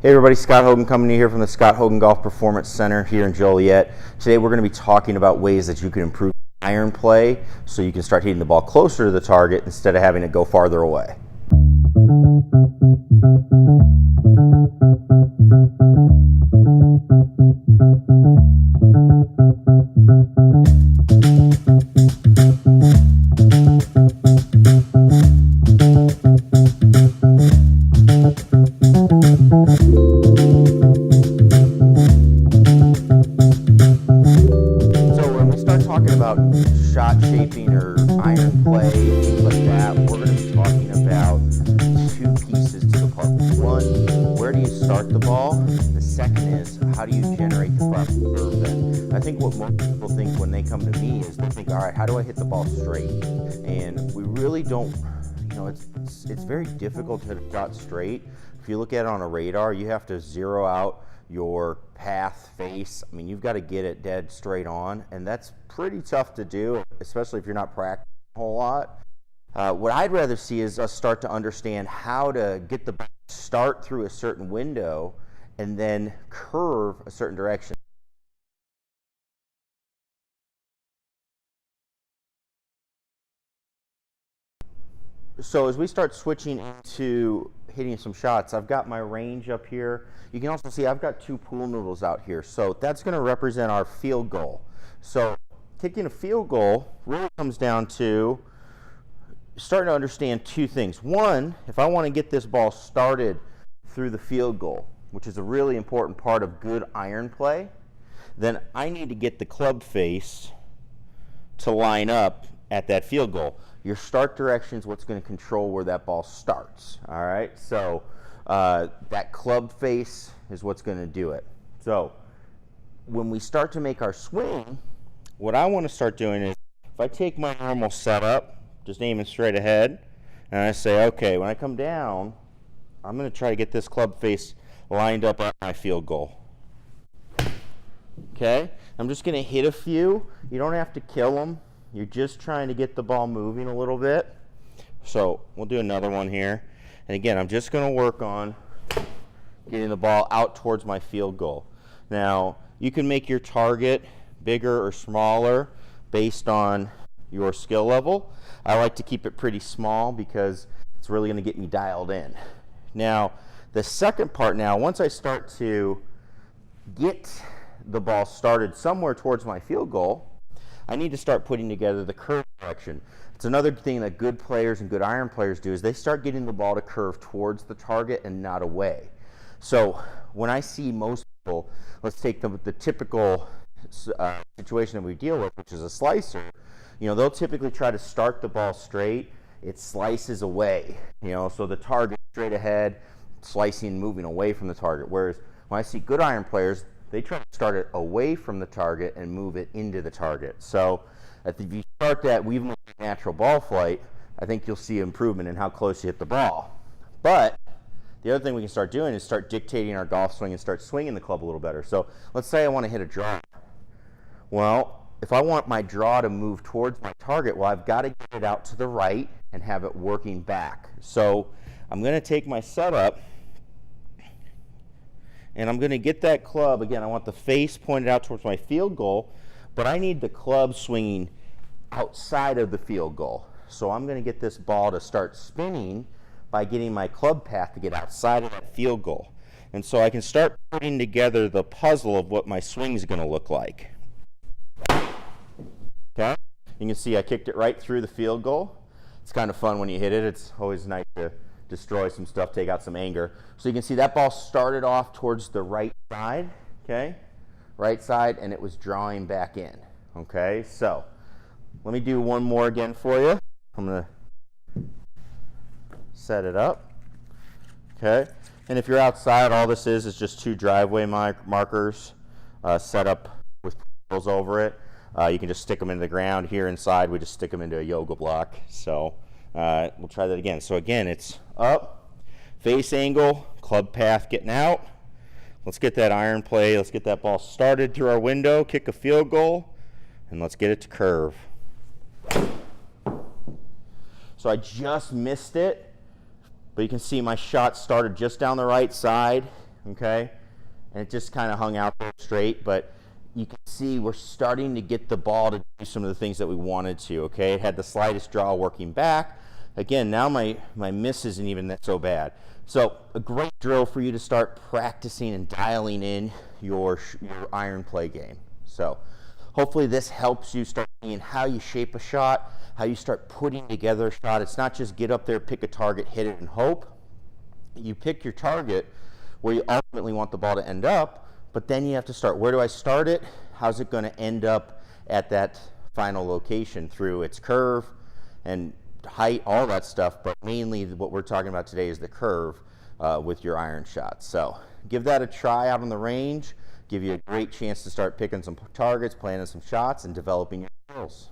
Hey everybody, Scott Hogan coming to you here from the Scott Hogan Golf Performance Center here in Joliet. Today we're going to be talking about ways that you can improve iron play so you can start hitting the ball closer to the target instead of having it go farther away. Talking about shot shaping or iron play, things like that, we're going to be talking about two pieces to the puzzle. One, where do you start the ball? The second is, how do you generate the proper curve then? I think what most people think when they come to me is they think, all right, how do I hit the ball straight? And we really don't, it's very difficult to hit a shot straight. If you look at it on a radar, you have to zero out your path, face. I mean, you've got to get it dead straight on, and that's pretty tough to do, especially if you're not practicing a whole lot. What I'd rather see is us start to understand how to get the ball start through a certain window and then curve a certain direction. So as we start switching into hitting some shots, I've got my range up here. You can also see I've got two pool noodles out here. So that's going to represent our field goal. So kicking a field goal really comes down to starting to understand two things. One, if I want to get this ball started through the field goal, which is a really important part of good iron play, then I need to get the club face to line up at that field goal. Your start direction is what's going to control where that ball starts. All right, so that club face is what's going to do it. So when we start to make our swing, what I want to start doing is, if I take my normal setup, just aiming straight ahead, and I say, okay, when I come down, I'm going to try to get this club face lined up at my field goal. Okay, I'm just going to hit a few. You don't have to kill them. You're just trying to get the ball moving a little bit. So we'll do another one here. And again, I'm just going to work on getting the ball out towards my field goal. Now, you can make your target bigger or smaller based on your skill level. I like to keep it pretty small because it's really going to get me dialed in. Now, the second part now, once I start to get the ball started somewhere towards my field goal, I need to start putting together the curve direction. It's another thing that good players and good iron players do is they start getting the ball to curve towards the target and not away. So when I see most people, let's take the typical situation that we deal with, which is a slicer, they'll typically try to start the ball straight. It slices away, so the target straight ahead, slicing, moving away from the target. Whereas when I see good iron players, they try to start it away from the target and move it into the target. So if you start that weaving natural ball flight, I think you'll see improvement in how close you hit the ball. But the other thing we can start doing is start dictating our golf swing and start swinging the club a little better. So let's say I want to hit a draw. Well, if I want my draw to move towards my target, well, I've got to get it out to the right and have it working back. So I'm going to take my setup, and I'm going to get that club. Again, I want the face pointed out towards my field goal, but I need the club swinging outside of the field goal. So I'm going to get this ball to start spinning by getting my club path to get outside of that field goal. And so I can start putting together the puzzle of what my swing is going to look like. Okay? You can see I kicked it right through the field goal. It's kind of fun when you hit it. It's always nice to destroy some stuff, take out some anger. So you can see that ball started off towards the right side, okay? Right side, and it was drawing back in, okay? So let me do one more again for you. I'm going to set it up, okay? And if you're outside, all this is just two driveway markers set up with poles over it. You can just stick them into the ground. Here inside, we just stick them into a yoga block. So we'll try that again. So again, it's up, face angle, club path getting out. Let's get that iron play. Let's get that ball started through our window, kick a field goal, and let's get it to curve. So I just missed it, but you can see my shot started just down the right side, okay? And it just kind of hung out there straight, but you can see we're starting to get the ball to do some of the things that we wanted to, okay? It had the slightest draw working back. Again, now my miss isn't even that so bad. So a great drill for you to start practicing and dialing in your iron play game. So hopefully this helps you start seeing how you shape a shot, how you start putting together a shot. It's not just get up there, pick a target, hit it, and hope. You pick your target where you ultimately want the ball to end up, but then you have to start, where do I start it? How's it going to end up at that final location through its curve and height, all that stuff, but mainly what we're talking about today is the curve with your iron shots. So give that a try out on the range, give you a great chance to start picking some targets, planning some shots, and developing your skills.